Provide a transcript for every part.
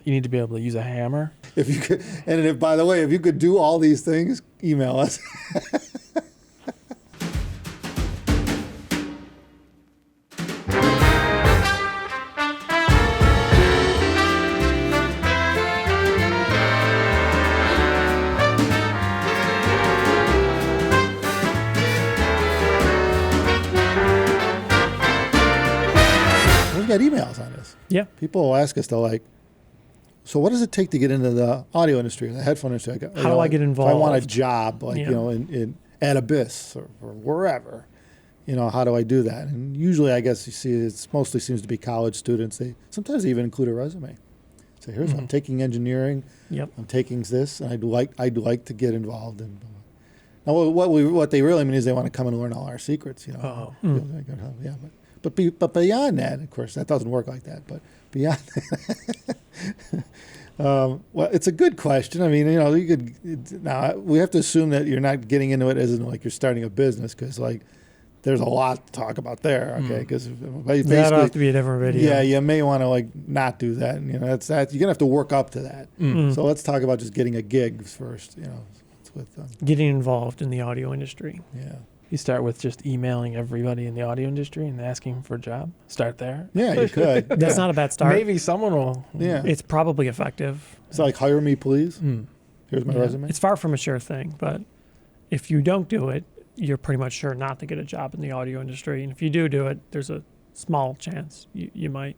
You need to be able to use a hammer. If you could, and if, by the way, if you could do all these things, email us. We've got emails on this. Yeah. People will ask us, they're like, so what does it take to get into the audio industry or the headphone industry? How do I get involved? If I want a job, like, Yeah. you know, at Abyss or wherever, you know, how do I do that? And usually, I guess you see, it mostly seems to be college students. Sometimes they even include a resume. So here's, I'm taking engineering. Yep. I'm taking this, and I'd like to get involved in. Now, what they really mean is they want to come and learn all our secrets, you know. Yeah, but beyond that, of course, that doesn't work like that. But beyond that, well, it's a good question. I mean, you know, now we have to assume that you're not getting into it as in like you're starting a business, because like there's a lot to talk about there. Okay, because that'll have to be a different video. Yeah, you may want to like not do that. And, you know, that's that. You're gonna have to work up to that. So let's talk about just getting a gig first. You know, with getting involved in the audio industry. Yeah. You start with just emailing everybody in the audio industry and asking for a job. Start there. Yeah, you could. That's not a bad start. Maybe someone will. Yeah. It's probably effective. It's like, hire me, please. Here's my resume. It's far from a sure thing, but if you don't do it, you're pretty much sure not to get a job in the audio industry. And if you do it, there's a small chance you might.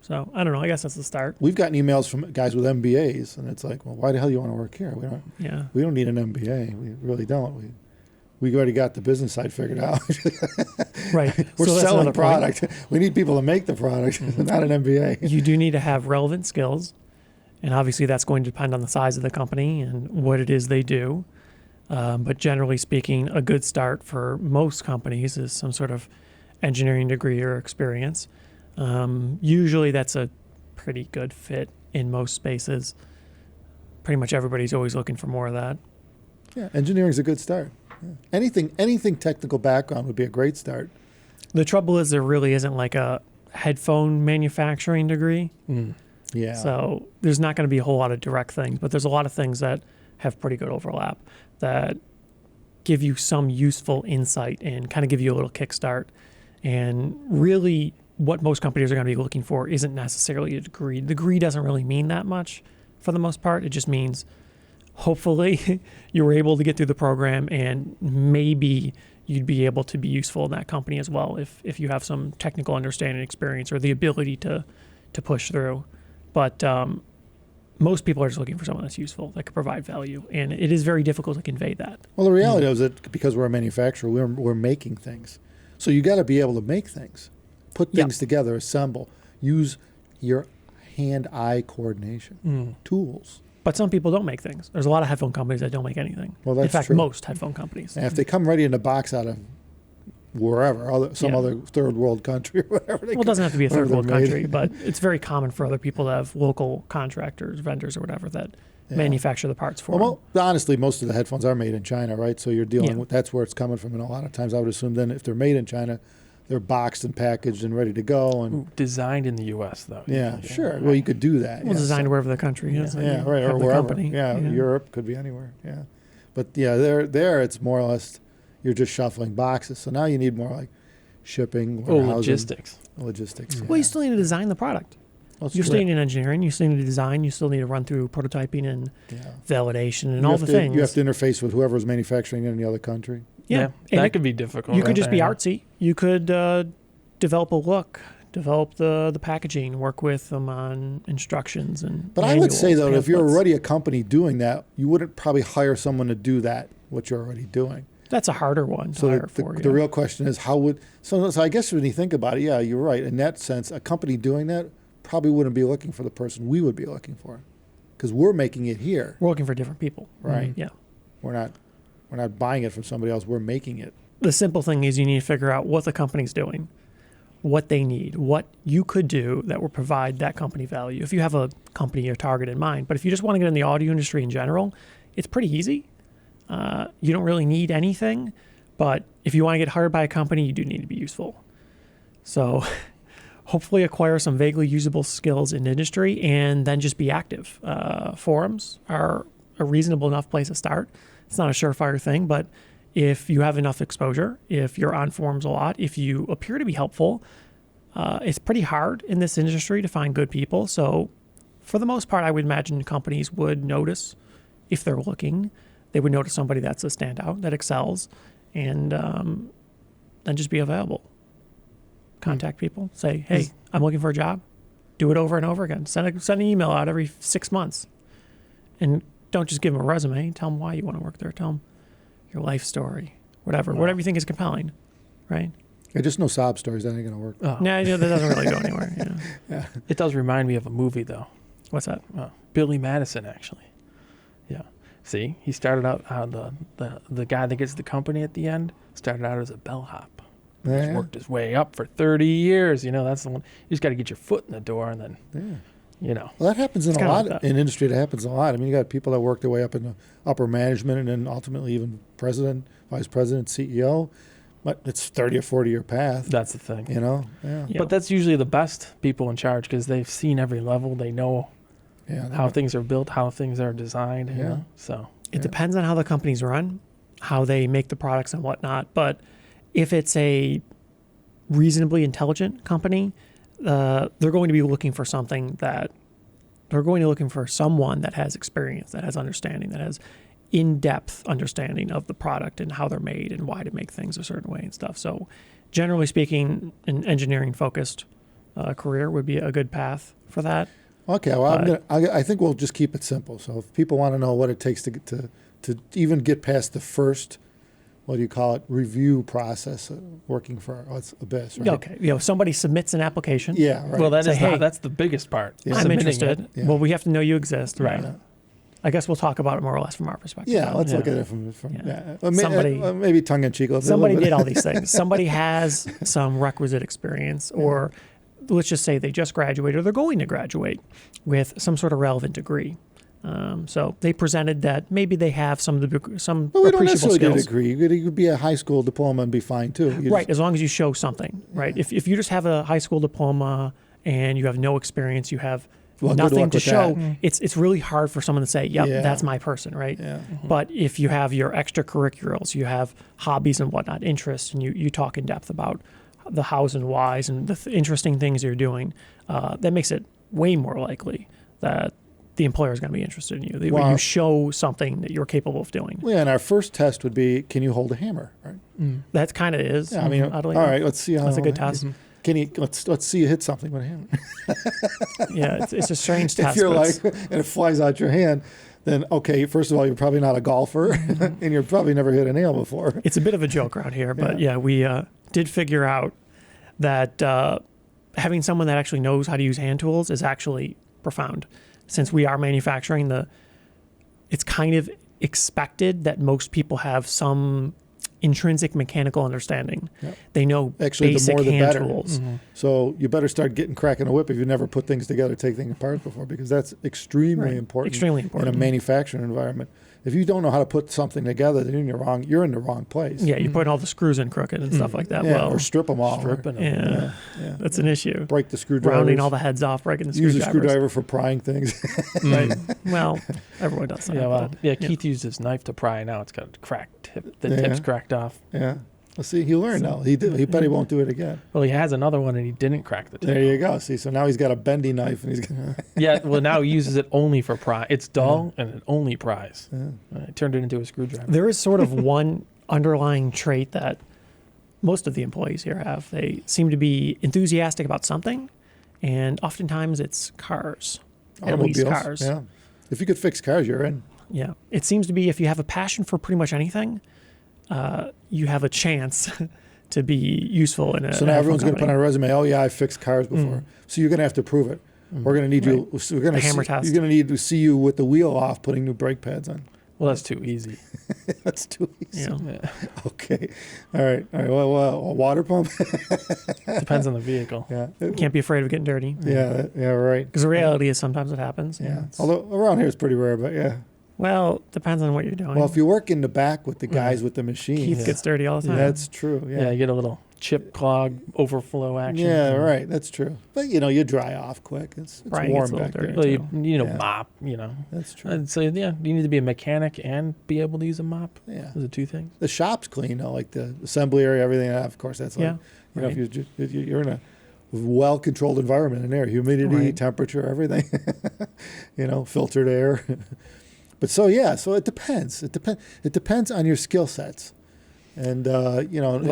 So I don't know. I guess that's the start. We've gotten emails from guys with MBAs, and it's like, well, why the hell do you want to work here? We don't need an MBA. We really don't. We already got the business side figured out. Right. We're So that's selling another product. point. We need people to make the product, not an MBA. You do need to have relevant skills. And obviously that's going to depend on the size of the company and what it is they do. But generally speaking, a good start for most companies is some sort of engineering degree or experience. Usually that's a pretty good fit in most spaces. Pretty much everybody's always looking for more of that. Yeah, engineering's a good start. Yeah. Anything technical background would be a great start. The trouble is there really isn't like a headphone manufacturing degree. Yeah. So there's not going to be a whole lot of direct things, but there's a lot of things that have pretty good overlap that give you some useful insight and kind of give you a little kickstart. And really what most companies are going to be looking for isn't necessarily a degree. The degree doesn't really mean that much for the most part. It just means hopefully you were able to get through the program and maybe you'd be able to be useful in that company as well if you have some technical understanding experience or the ability to push through. But most people are just looking for someone that's useful, that could provide value. And it is very difficult to convey that. Well, the reality is that because we're a manufacturer, we're making things. So you got to be able to make things, put things together, assemble, use your hand-eye coordination, tools. But some people don't make things. There's a lot of headphone companies that don't make anything. Well, that's in fact, true. most headphone companies. And if they come ready in a box out of wherever, some other third world country or whatever. Well, it doesn't have to be a third world wherever they're country, made. but it's very common for other people to have local contractors, vendors, or whatever that manufacture the parts for them. Well, honestly, most of the headphones are made in China, right? So you're dealing with, that's where it's coming from. And a lot of times I would assume then if they're made in China, they're boxed and packaged and ready to go. And designed in the U.S. though. Yeah, sure. Well, you could do that. Well, designed wherever the country is. Yeah, right, or wherever. Yeah, Europe could be anywhere. Yeah, but yeah, there it's more or less you're just shuffling boxes. So now you need more like shipping, logistics. Logistics. Well, you still need to design the product. You still need engineering. You still need to design. You still need to run through prototyping and validation and all the things. You have to interface with whoever's manufacturing it in the other country. Yeah, that could be difficult. You could just be artsy. You could develop a look, develop the packaging, work with them on instructions and. But I would say though, if you're already a company doing that, you wouldn't probably hire someone to do that what you're already doing. That's a harder one to hire for. The real question is how would so I guess when you think about it, yeah, you're right. In that sense, a company doing that probably wouldn't be looking for the person we would be looking for, because we're making it here. We're looking for different people, right? Yeah, we're not buying it from somebody else. We're making it. The simple thing is you need to figure out what the company's doing, what they need, what you could do that will provide that company value. If you have a company or target in mind, but if you just want to get in the audio industry in general, it's pretty easy. You don't really need anything, but if you want to get hired by a company, you do need to be useful. So hopefully acquire some vaguely usable skills in industry, and then just be active. Forums are a reasonable enough place to start. It's not a surefire thing, but if you have enough exposure, if you're on forums a lot, if you appear to be helpful, it's pretty hard in this industry to find good people. So for the most part, I would imagine companies would notice, if they're looking, they would notice somebody that's a standout, that excels, and then just be available. Contact people, say, hey, I'm looking for a job. Do it over and over again. Send an email out every 6 months. And don't just give them a resume. Tell them why you want to work there. Tell them your life story, whatever you think is compelling, right? Yeah, just no sob stories. That ain't going to work. Oh. No, that doesn't really go anywhere. Yeah. It does remind me of a movie, though. What's that? Billy Madison, actually. Yeah. See, he started out, the guy that gets the company at the end, started out as a bellhop. He's worked his way up for 30 years. That's the one. You just got to get your foot in the door, and then, Well, that happens in a lot in industry. That happens a lot. I mean, you got people that work their way up in the upper management, and then ultimately even president, vice president, CEO. But it's 30 or 40-year path. That's the thing. Yeah. But that's usually the best people in charge because they've seen every level. They know how things are built, how things are designed. You know? So it depends on how the companies run, how they make the products and whatnot. But if it's a reasonably intelligent company, they're going to be looking for someone that has experience, that has understanding, that has in-depth understanding of the product and how they're made and why to make things a certain way and stuff. So generally speaking, an engineering-focused career would be a good path for that. Okay, well, I think we'll just keep it simple. So if people want to know what it takes to even get past the first, what do you call it, review process working for Abyss, right? Okay, somebody submits an application. Yeah, right. Well, that's the biggest part. Yeah. I'm interested. Yeah. Well, we have to know you exist. Right. Yeah. I guess we'll talk about it more or less from our perspective. Yeah, let's look at it from Somebody, maybe tongue-in-cheek. Somebody did all these things. Somebody has some requisite experience, or let's just say they just graduated or they're going to graduate with some sort of relevant degree. So they presented that maybe they have some Well, we appreciable don't necessarily skills. get a degree. You could be a high school diploma and be fine too. Right, as long as you show something. Right. If you just have a high school diploma and you have no experience, you have nothing to show, it's really hard for someone to say, yep, that's my person, right? Yeah. But if you have your extracurriculars, you have hobbies and whatnot, interests, and you talk in depth about the hows and whys and the interesting things you're doing, that makes it way more likely that the employer is going to be interested in you. When you show something that you're capable of doing. Well, and our first test would be, can you hold a hammer? Right. That kind of is. Yeah, I mean, all right. Let's see how. That's a good test. Can you? Let's see you hit something with a hammer. Yeah, it's a strange test. If you're and it flies out your hand, then okay. First of all, you're probably not a golfer, and you've probably never hit a nail before. It's a bit of a joke around here, but we did figure out that having someone that actually knows how to use hand tools is actually profound. Since we are manufacturing, it's kind of expected that most people have some intrinsic mechanical understanding. Yep. They know basic hand tools. Mm-hmm. So you better start cracking a whip if you've never put things together, take things apart before, because that's extremely important. Extremely important in a manufacturing environment. If you don't know how to put something together, then you're in the wrong place. Yeah, you're putting all the screws in crooked and stuff like that. Yeah, or strip them all. Yeah, that's an issue. Break the screwdriver. Rounding all the heads off, breaking the screwdrivers. Use a screwdriver for prying things. Right. Well, everyone does that. Keith used his knife to pry. Now it's got a cracked tip. The tip's cracked off. Yeah. Well, see, he learned now. He did. He bet he won't do it again. Well, he has another one, and he didn't crack the tip. There you go. See, so now he's got a bendy knife, and he's gonna. Yeah. Well, now he uses it only for pry. It's dull, and it only pries. He turned it into a screwdriver. There is sort of one underlying trait that most of the employees here have. They seem to be enthusiastic about something, and oftentimes it's cars. Automobiles. At least cars. Yeah. If you could fix cars, you're in. Yeah. It seems to be if you have a passion for pretty much anything, you have a chance to be useful in a. So now everyone's going to put on a resume. Oh yeah, I fixed cars before. So you're going to have to prove it. We're going to need you. We're going to hammer test. You're going to need to see you with the wheel off, putting new brake pads on. Well, that's too easy. That's too easy. Yeah. Okay. All right. Well, a water pump. Depends on the vehicle. Yeah. Can't be afraid of getting dirty. Yeah. Yeah. Right. Because the reality is sometimes it happens. Yeah. Although around here it's pretty rare, but yeah. Well, depends on what you're doing. Well, if you work in the back with the guys with the machine, Keith gets dirty all the time. That's true. Yeah. You get a little chip clog overflow action. Yeah, right. That's true. But you dry off quick. It's Right, it warm gets a little back there. dirty. Well, Yeah. mop. That's true. I'd say you need to be a mechanic and be able to use a mop. Yeah. Those are two things. The shop's clean, though, like the assembly area, everything. Of course, that's like, Yeah, right. if you're in a well-controlled environment in there, humidity, Right. temperature, everything, filtered air. But so it depends. It depends on your skill sets. And, Well,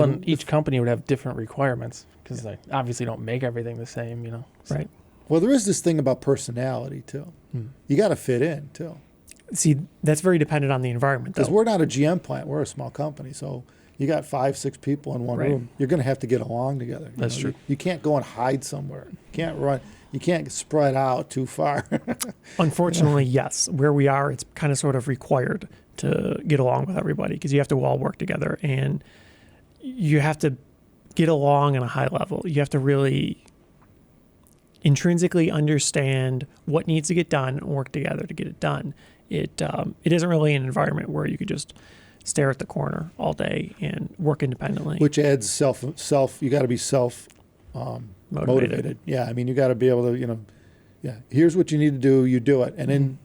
and each company would have different requirements because they obviously don't make everything the same, so. Right. well, there is this thing about personality, too. You got to fit in, too. See, that's very dependent on the environment, Because though. we're not a GM plant. We're a small company. So you got 5-6 people in one Right. room. You're going to have to get along together. That's true. You can't go and hide somewhere. You can't run. You can't spread out too far. Unfortunately, yes. Where we are, it's kind of sort of required to get along with everybody because you have to all work together and you have to get along on a high level. You have to really intrinsically understand what needs to get done and work together to get it done. It isn't really an environment where you could just stare at the corner all day and work independently. Which adds self. You got to be self motivated. Yeah, I mean, you got to be able to. Here's what you need to do. You do it, and then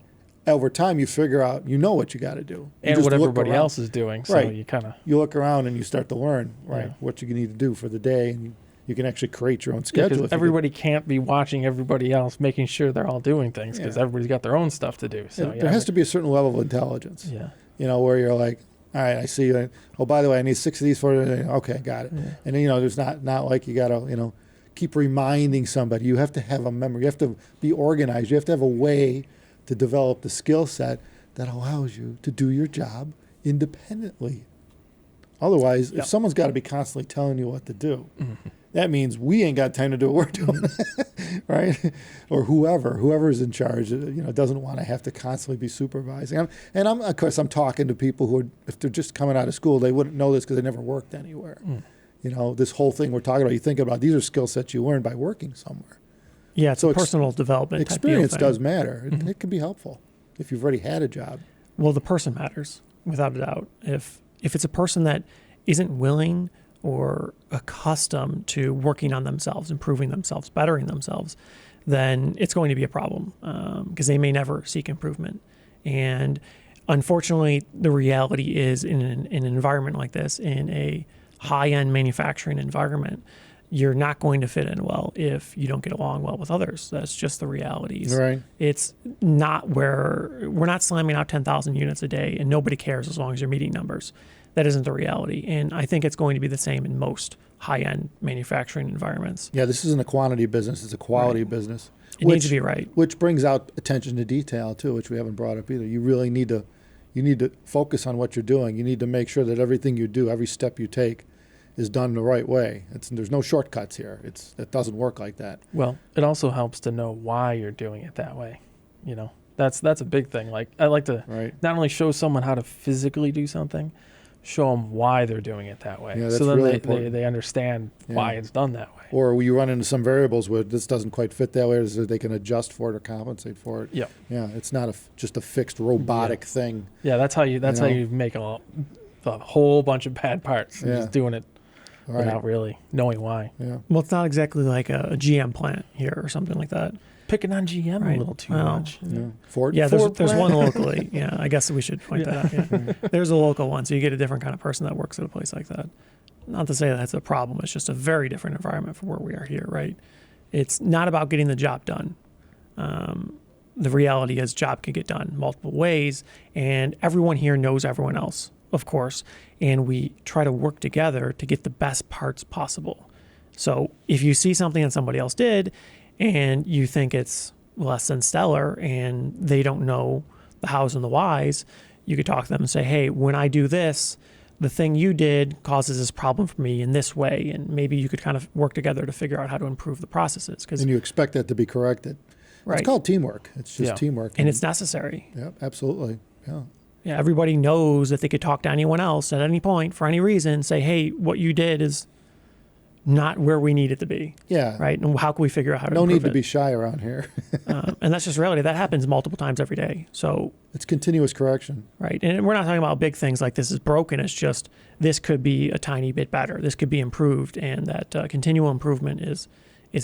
over time, you figure out. What you got to do. You And just what look everybody around. else is doing. So Right. you kind of. You look around and you start to learn Yeah. what you need to do for the day, and you can actually create your own schedule. if you everybody can't be watching everybody else, making sure they're all doing things because Yeah. everybody's got their own stuff to do. So there has to be a certain level of intelligence. Yeah. Where you're like, all right, I see you. Oh, by the way, I need 6 of these for you. Okay, got it. Yeah. And then, there's not like you got to, keep reminding somebody. You have to have a memory. You have to be organized. You have to have a way to develop the skill set that allows you to do your job independently. Otherwise, Yep. if someone's got to be constantly telling you what to do, that means we ain't got time to do what we're doing, right? Or whoever's in charge, doesn't want to have to constantly be supervising. Of course, I'm talking to people who, if they're just coming out of school, they wouldn't know this because they never worked anywhere. This whole thing we're talking about, you think about, these are skill sets you learn by working somewhere. Yeah, it's So a personal development type deal Experience thing. does matter. It can be helpful if you've already had a job. Well, the person matters, without a doubt. If it's a person that isn't willing or accustomed to working on themselves, improving themselves, bettering themselves, then it's going to be a problem because they may never seek improvement. And unfortunately, the reality is in an environment like this, in a high-end manufacturing environment, you're not going to fit in well if you don't get along well with others. That's just the realities. Right. It's not where we're not slamming out 10,000 units a day and nobody cares as long as you're meeting numbers. That isn't the reality. And I think it's going to be the same in most high-end manufacturing environments. Yeah, this isn't a quantity business. It's a quality business. It needs to be right. Which brings out attention to detail, too, which we haven't brought up either. You really need to focus on what you're doing. You need to make sure that everything you do, every step you take, is done the right way. There's no shortcuts here. It doesn't work like that. Well, it also helps to know why you're doing it that way. That's a big thing. Like I like to not only show someone how to physically do something, show them why they're doing it that way. Yeah, that's so then really they important. they understand why it's done that way. Or you run into some variables where this doesn't quite fit that way, so they can adjust for it or compensate for it. Yep. Yeah, it's not just a fixed robotic thing. Yeah, that's how you make a whole bunch of bad parts. Yeah. Just doing it Right. without really knowing why. Yeah. Well, it's not exactly like a GM plant here or something like that. Picking on GM Right. a little too Well, much. Yeah. Ford. Yeah, Ford there's plant. one locally. Yeah, I guess we should point that out. Yeah. There's a local one, so you get a different kind of person that works at a place like that. Not to say that's a problem. It's just a very different environment from where we are here, right? It's not about getting the job done. The reality is job can get done multiple ways, and everyone here knows everyone else, of course, and we try to work together to get the best parts possible. So if you see something that somebody else did and you think it's less than stellar and they don't know the hows and the whys, you could talk to them and say, hey, when I do this, the thing you did causes this problem for me in this way. And maybe you could kind of work together to figure out how to improve the processes. And you expect that to be corrected. Right. It's called teamwork. It's just teamwork. And it's necessary. Yeah, absolutely. Yeah. Yeah, everybody knows that they could talk to anyone else at any point for any reason, say, hey, what you did is not where we need it to be. Yeah. Right. And how can we figure out how to No improve need to it? be shy around here. And that's just reality. That happens multiple times every day. So, It's continuous correction. right. And we're not talking about big things like this is broken. It's just this could be a tiny bit better. This could be improved. And that continual improvement is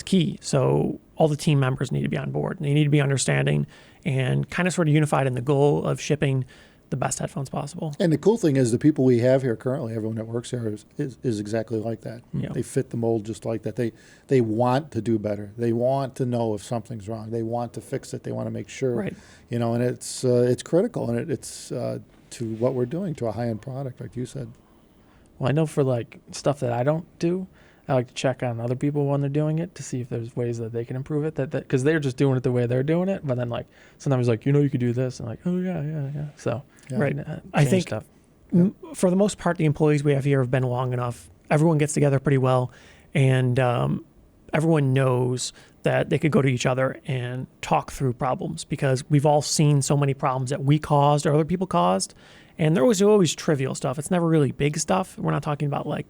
key. So all the team members need to be on board. They need to be understanding and kind of sort of unified in the goal of shipping the best headphones possible. And the cool thing is the people we have here currently, everyone that works here is exactly like that. Yeah. They fit the mold just like that. They want to do better. They want to know if something's wrong. They want to fix it. They want to make sure. Right. You know, and it's critical, and it's to what we're doing, to a high-end product, like you said. Well, I know for like stuff that I don't do, I like to check on other people when they're doing it to see if there's ways that they can improve it. That because they're just doing it the way they're doing it, but then like sometimes like you could do this, and like oh yeah. So Yeah. Right. I change think stuff. For the most part, the employees we have here have been long enough. Everyone gets together pretty well, and everyone knows that they could go to each other and talk through problems because we've all seen so many problems that we caused or other people caused, and there was always trivial stuff. It's never really big stuff. We're not talking about like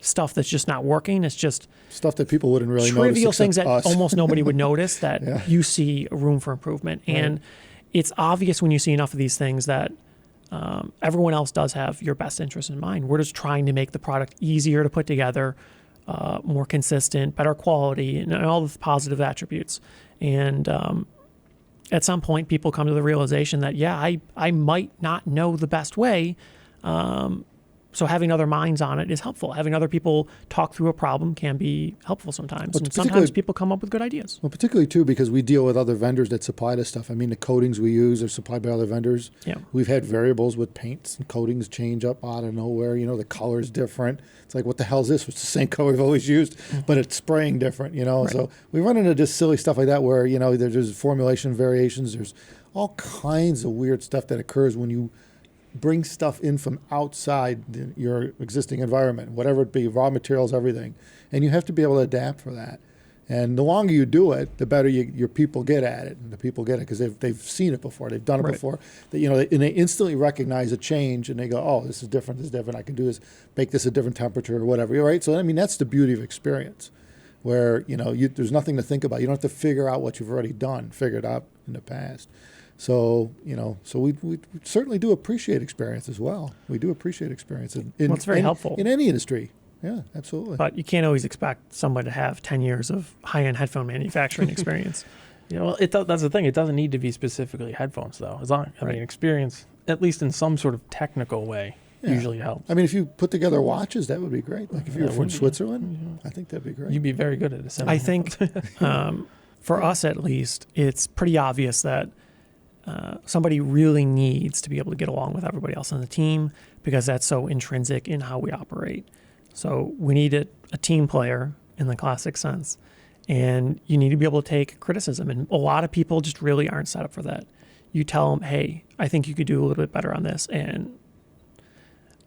stuff that's just not working. It's just Stuff that people wouldn't really notice. trivial things except that us. almost nobody would notice that Yeah. you see room for improvement. Right. And it's obvious when you see enough of these things that everyone else does have your best interest in mind. We're just trying to make the product easier to put together, more consistent, better quality, and all the positive attributes. And at some point, people come to the realization that, yeah, I might not know the best way. So having other minds on it is helpful. Having other people talk through a problem can be helpful sometimes. Well, And sometimes particularly- people come up with good ideas. Well, particularly too because we deal with other vendors that supply this stuff. I mean, the coatings we use are supplied by other vendors. Yeah. We've had variables with paints and coatings change up out of nowhere. You know, the color's different. It's like, what the hell is this? It's the same color we've always used, but it's spraying different. You know, Right. so we run into just silly stuff like that where there's formulation variations. There's all kinds of weird stuff that occurs when you bring stuff in from outside your existing environment, whatever it be, raw materials, everything. And you have to be able to adapt for that. And the longer you do it, the better your people get at it. And the people get it because they've seen it before. They've done it Right. before. And they instantly recognize a change and they go, oh, this is different, this is different. I can do this, make this a different temperature or whatever. Right? So, I mean, that's the beauty of experience where, there's nothing to think about. You don't have to figure out what you've already done, figured out in the past. So, we certainly do appreciate experience as well. We do appreciate experience Well, it's very helpful. in any industry. Yeah, absolutely. But you can't always expect someone to have 10 years of high-end headphone manufacturing experience. Well, that's the thing. It doesn't need to be specifically headphones, though. As long, I Right. mean, experience, at least in some sort of technical way, Yeah. usually helps. I mean, if you put together watches, that would be great. Like if you were That from would be. Switzerland, I think that'd be great. You'd be very good at assembling. I think for us at least, it's pretty obvious that somebody really needs to be able to get along with everybody else on the team because that's so intrinsic in how we operate. So we need a team player in the classic sense. And you need to be able to take criticism. And a lot of people just really aren't set up for that. You tell them, hey, I think you could do a little bit better on this. And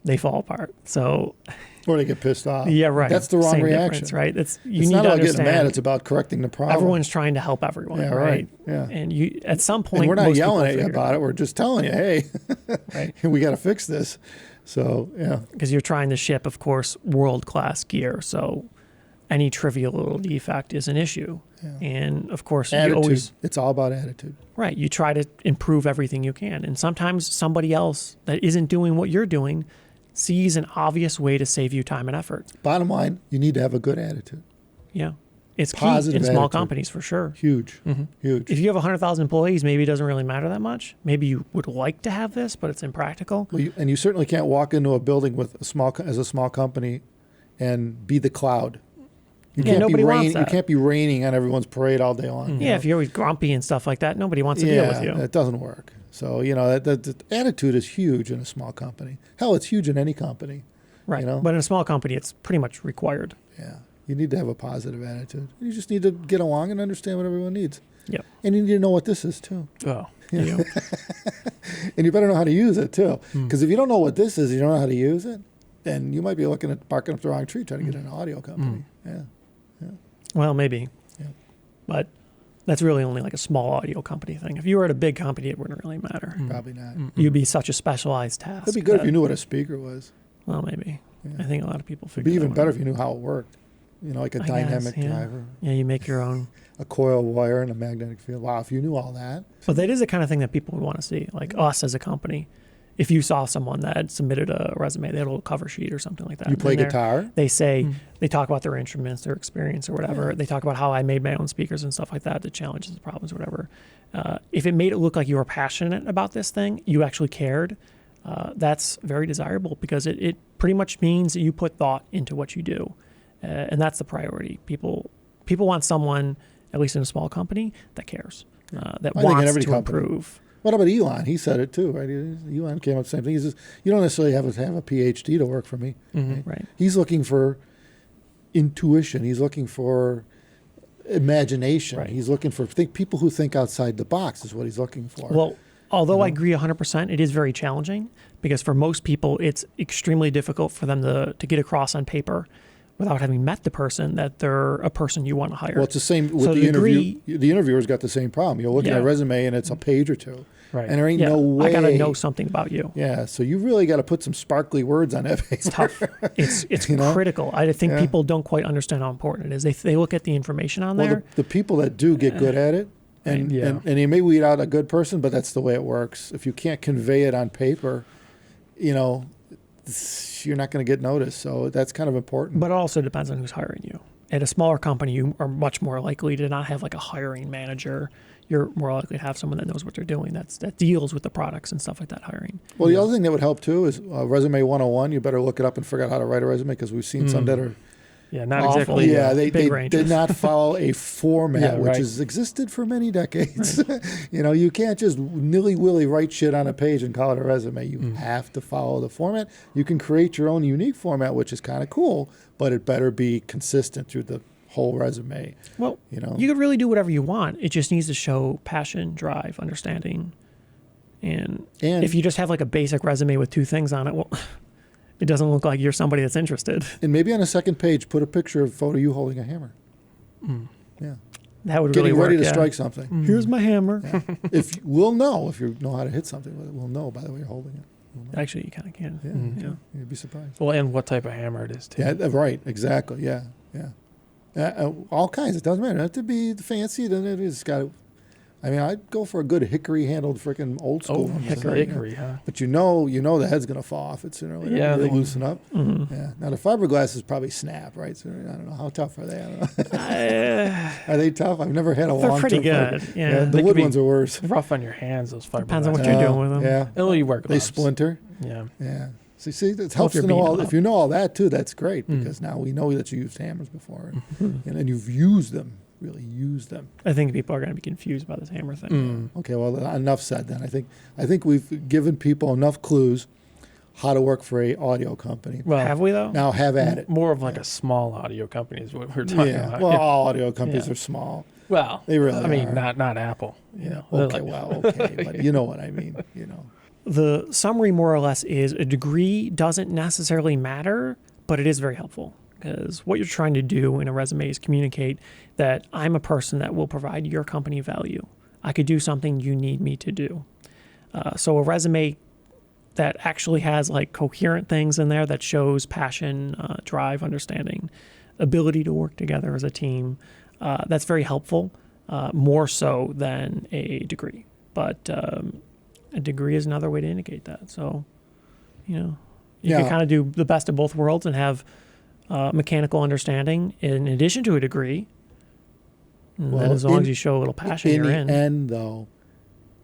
they fall apart. So Or they get pissed off. yeah, right. That's the wrong Same reaction. difference, right? It's you It's need not to about getting understand. mad. It's about correcting the problem. Everyone's trying to help everyone, Yeah, right? right. Yeah. And you at some point, and we're not most people yelling at you figure about it. We're just telling you, hey, Right. we got to fix this. So, yeah. because you're trying to ship, of course, world-class gear. So any trivial little defect is an issue. Yeah. And of course, Attitude. you always It's all about attitude. right. You try to improve everything you can, and sometimes somebody else that isn't doing what you're doing sees an obvious way to save you time and effort. Bottom line, you need to have a good attitude. Yeah, it's Positive key in small attitude. companies for sure. Huge. Huge. If you have 100,000 employees, maybe it doesn't really matter that much. Maybe you would like to have this, but it's impractical. Well, and you certainly can't walk into a building with a small company and be the cloud. You Yeah, can't nobody be wants that. You can't be raining on everyone's parade all day long. Yeah, if you're always grumpy and stuff like that, nobody wants to deal with you. it doesn't work. So the attitude is huge in a small company. Hell, it's huge in any company. Right. you know? But in a small company, it's pretty much required. Yeah, you need to have a positive attitude. You just need to get along and understand what everyone needs. Yep. And you need to know what this is too. Oh, You know? And you better know how to use it too. Hmm. Because if you don't know what this is, you don't know how to use it, then you might be looking at barking up the wrong tree trying to get an audio company. Yeah. Well, maybe. Yeah. But that's really only like a small audio company thing. If you were at a big company, it wouldn't really matter. Probably not. You'd be such a specialized task. It'd be good if that- you knew what a speaker was. Well, maybe. Yeah. I think a lot of people It'd figure be that even one better out. if you knew how it worked. like a I dynamic guess, yeah. driver, Yeah, you make your own. a coil wire and a magnetic field. Wow, if you knew all that. But that is the kind of thing that people would want to see, like us as a company. If you saw someone that had submitted a resume, they had a little cover sheet or something like that. You and play in there, guitar? They say, they talk about their instruments, their experience or whatever. Yeah. They talk about how I made my own speakers and stuff like that, the challenges, the problems, whatever. If it made it look like you were passionate about this thing, you actually cared, that's very desirable because it pretty much means that you put thought into what you do. And that's the priority. People want someone, at least in a small company, that cares, that I think in wants every to company. improve. What about Elon? He said it too, right? Elon came up with the same thing. He says, you don't necessarily have to have a PhD to work for me. Right. He's looking for intuition. He's looking for imagination. Right. He's looking for people who think outside the box is what he's looking for. Well, although I agree 100%, it is very challenging because for most people, it's extremely difficult for them to get across on paper without having met the person that they're a person you want to hire. Well, it's the same with So the the interview. degree- The interviewer's got the same problem. You're looking at a Yeah. resume and it's a page or two. Right. And there ain't yeah, no way. I got to know something about you. Yeah, so you really got to put some sparkly words on that paper. It's tough. It's You know? critical. I think Yeah. people don't quite understand how important it is. They look at the information on Well, there. the people that do get good at it, and, Right. Yeah. and you may weed out a good person, but that's the way it works. If you can't convey it on paper, you're not going to get noticed. So that's kind of important. But it also depends on who's hiring you. At a smaller company, you are much more likely to not have like a hiring manager. You're more likely to have someone that knows what they're doing, that deals with the products and stuff like that, hiring. Well, the other thing that would help too is Resume 101. You better look it up and figure out how to write a resume because we've seen some that are Yeah, not Awful. exactly. yeah, they big did ranges. not follow a format Yeah, which right. has existed for many decades. You can't just nilly-willy write shit on a page and call it a resume. You have to follow the format. You can create your own unique format, which is kind of cool, but it better be consistent through the whole resume. Well, You know? you could really do whatever you want. It just needs to show passion, drive, understanding. And if you just have like a basic resume with two things on it, well, it doesn't look like you're somebody that's interested. And maybe on a second page, put a picture of a photo of you holding a hammer. Yeah. That would Getting really work. ready to yeah. strike something. Here's my hammer. We'll know if you know how to hit something with it. We'll know by the way you're holding it. We'll know. Actually, you kind of can. Yeah, Yeah. you'd be surprised. Well, and what type of hammer it is too. Yeah, right, exactly. Yeah. All kinds. It doesn't matter. It doesn't have to be fancy. It's got. I mean, I'd go for a good hickory-handled freaking old school one. hickory, huh? But you know the head's gonna fall off it sooner or later. Yeah, They they- loosen up. Yeah. Now the fiberglass is probably snap, right? So I don't know how tough are they. I don't know. Are they tough? I've never had a They're long. pretty tough good. fiber. Yeah. The They wood could be- ones are worse. Rough on your hands, those fiberglass. Depends on what you're doing with them. Yeah. Oh, you wear They gloves. splinter. Yeah. Yeah. See, it Well, helps if to you're know beating all. them If you know all that too, that's great Mm. because now we know that you used hammers before, and you've used them, really used them. I think people are going to be confused by this hammer thing. Okay, well, enough said then. I think we've given people enough clues how to work for a audio company. Well, Have we, though? Now have at it. more of like a small audio company is what we're talking Yeah. about. Well, Yeah. all audio companies Yeah. are small. Well, They really I mean, are. not Apple. You know, they're Okay. like- Well. Okay. But you know what I mean. The summary, more or less, is a degree doesn't necessarily matter, but it is very helpful because what you're trying to do in a resume is communicate that I'm a person that will provide your company value. I could do something you need me to do. So a resume that actually has like coherent things in there that shows passion, drive, understanding, ability to work together as a team, that's very helpful, more so than a degree. But a degree is another way to indicate that. So, you can kind of do the best of both worlds and have mechanical understanding in addition to a degree. And then as long as you show a little passion, in you're the in. end, though,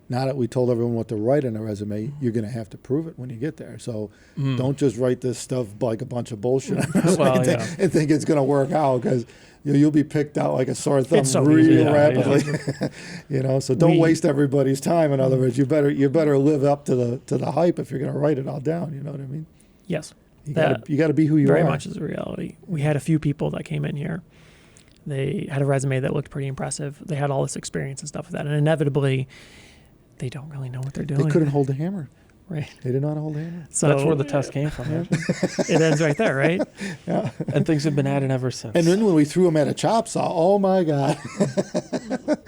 now that we told everyone what to write in a resume, you're going to have to prove it when you get there. So don't just write this stuff like a bunch of bullshit on a resume Well, and, yeah. and think it's going to work out because you'll be picked out like a sore thumb It's so real easy. Yeah, rapidly. So don't waste everybody's time. In other words, you better live up to the hype if you're going to write it all down. You know what I mean? Yes. You That got to be who you very are. much is a reality. We had a few people that came in here. They had a resume that looked pretty impressive. They had all this experience and stuff like that. And inevitably, they don't really know what they're doing. They couldn't hold a hammer. Right. They didn't know how to hold a hammer. So that's where the test came from. actually. it ends right there, right? And things have been added ever since. And then when we threw them at a chop saw, oh my God.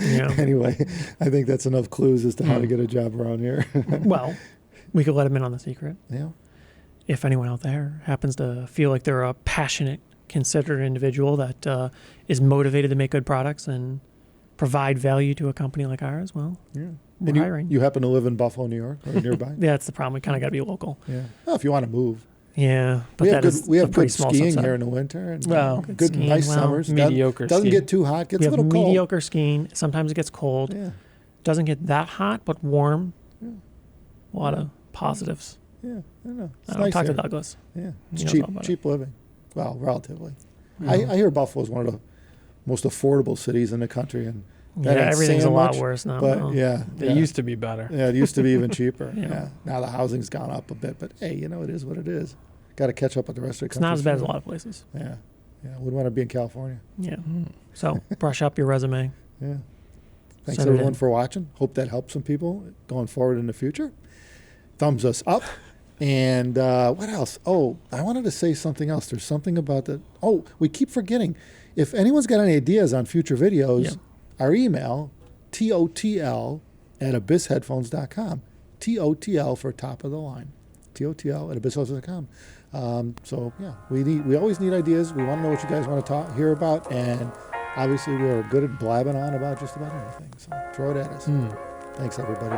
Yeah. Anyway, I think that's enough clues as to how to get a job around here. Well, we could let them in on the secret. Yeah. If anyone out there happens to feel like they're a passionate considerate individual that is motivated to make good products and provide value to a company like ours, well, Yeah. we're And hiring. you happen to live in Buffalo, New York, or nearby? Yeah, that's the problem. We kind of got to be local. Yeah. Well, if you want to move. Yeah, but We have that is good, we a have pretty good small skiing subset. here in the winter, and Well, good good skiing, nice well, summers. mediocre Doesn't skiing. get too hot. Gets We a have little cold. mediocre skiing. Sometimes it gets cold. Yeah. Doesn't get that hot, but warm. Yeah. A lot of positives. Yeah. I know. It's I don't know, nice talk to here. Douglas. Yeah. It's He knows cheap. all about it. Cheap living. Well, relatively. Yeah. I hear Buffalo is one of the most affordable cities in the country, and Yeah, that ain't everything's a saying lot much, worse now. But no. yeah, They yeah. used to be better. Yeah, it used to be even cheaper. Yeah. Yeah. Now the housing's gone up a bit, but hey, you know, it is what it is. Got to catch up with the rest of the It's country. not as bad as a lot of places. Yeah. Yeah. Wouldn't want to be in California. Yeah. So brush up your resume. Yeah. Thanks Send it everyone in. for watching. Hope that helps some people going forward in the future. Thumbs us up. And what else? Oh, I wanted to say something else. There's something about that. Oh, we keep forgetting. If anyone's got any ideas on future videos, Yeah. our email, totl@abyssheadphones.com. TOTL for top of the line. TOTL@abyssheadphones.com. So yeah, we always need ideas. We want to know what you guys want to hear about, and obviously we are good at blabbing on about just about anything. So throw it at us. Thanks everybody.